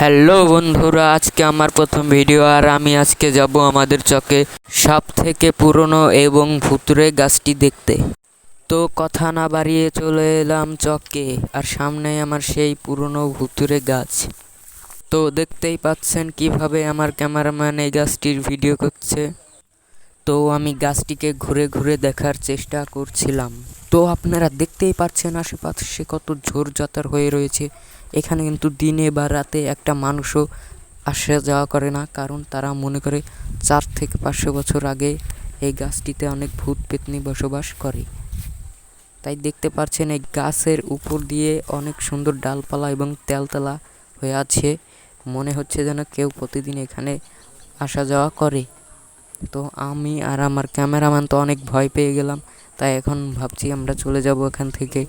Hello বন্ধুরা, আজকে আমার প্রথম ভিডিও। আর আমি আজকে যাব আমাদের চকে সব থেকে পুরনো এবং ভুতুড়ে গাছটি দেখতে। তো কথা না বাড়িয়ে চলে এলাম চকে, আর সামনে আমার সেই পুরনো ভুতুড়ে গাছ। তো দেখতেই পাচ্ছেন কিভাবে আমার ক্যামেরাম্যান এই গাছটির ভিডিও করছে। তো আমি গাছটিকে ঘুরে ঘুরে দেখার চেষ্টা করছিলাম। তো আপনারা দেখতেই পাচ্ছেন আশেপাশে কত ঝোড়ঝাড় হয়ে রয়েছে। এখানে কিন্তু দিনে বা রাতে একটা মানুষও আসা যাওয়া করে না, কারণ তারা মনে করে 4 থেকে 500 বছর আগে এই গাছটিতে অনেক ভূত পেতনি বসবাস করে। তাই দেখতে পাচ্ছেন এই গাছের উপর দিয়ে অনেক সুন্দর ডালপালা এবং তেলতলা হয়ে আছে। মনে হচ্ছে যেন কেউ প্রতিদিন এখানে আসা যাওয়া করে। তো আমি আর আমার ক্যামেরাম্যান তো অনেক ভয় পেয়ে গেলাম, তাই এখন ভাবছি আমরা চলে যাব এখান থেকে।